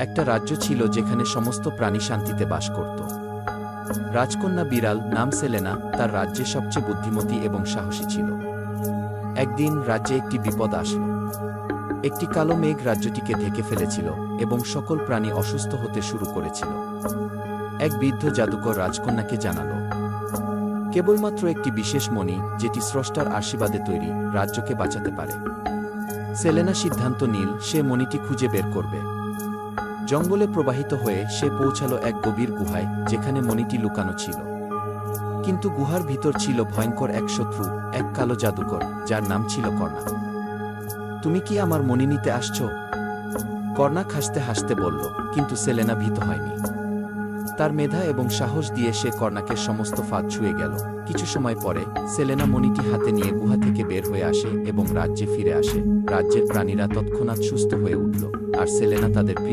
একটা রাজ্য ছিল যেখানে সমস্ত প্রাণী শান্তিতে বাস করত। রাজকন্যা বিড়াল, নাম সেলেনা, তার রাজ্যে সবচেয়ে বুদ্ধিমতী এবং সাহসী ছিল। একদিন রাজ্যে একটি বিপদ আসলো। একটি কালো মেঘ রাজ্যটিকে ঢেকে ফেলেছিল এবং সকল প্রাণী অসুস্থ হতে শুরু করেছিল। এক বৃদ্ধ জাদুকর রাজকন্যাকে জানালো, কেবলমাত্র একটি বিশেষ মণি, যেটি স্রষ্টার আশীর্বাদে তৈরি, রাজ্যকে বাঁচাতে পারে। সেলেনা সিদ্ধান্ত নিল সে মণিটি খুঁজে বের করবে। জঙ্গলে প্রবাহিত হয়ে সে পৌঁছালো এক গভীর গুহায়, যেখানে মণিটি লুকানো ছিল। কিন্তু গুহার ভিতর ছিল ভয়ঙ্কর এক শত্রু, এক কালো জাদুকর, যার নাম ছিল কর্ণা। তুমি কি আমার মণি নিতে আসছো? কর্ণা হাসতে হাসতে বলল, কিন্তু সেলেনা ভীত হয়নি। তার মেধা এবং সাহস দিয়ে সে কর্ণাকে সমস্ত ফাঁদ ছুঁয়ে গেল। কিছু সময় পরে সেলেনা মণিটি হাতে নিয়ে গুহা থেকে বের হয়ে আসে এবং রাজ্যে ফিরে আসে। রাজ্যের প্রাণীরা তৎক্ষণাৎ সুস্থ হয়ে উঠল, আর সেলেনা তাদের প্রিয়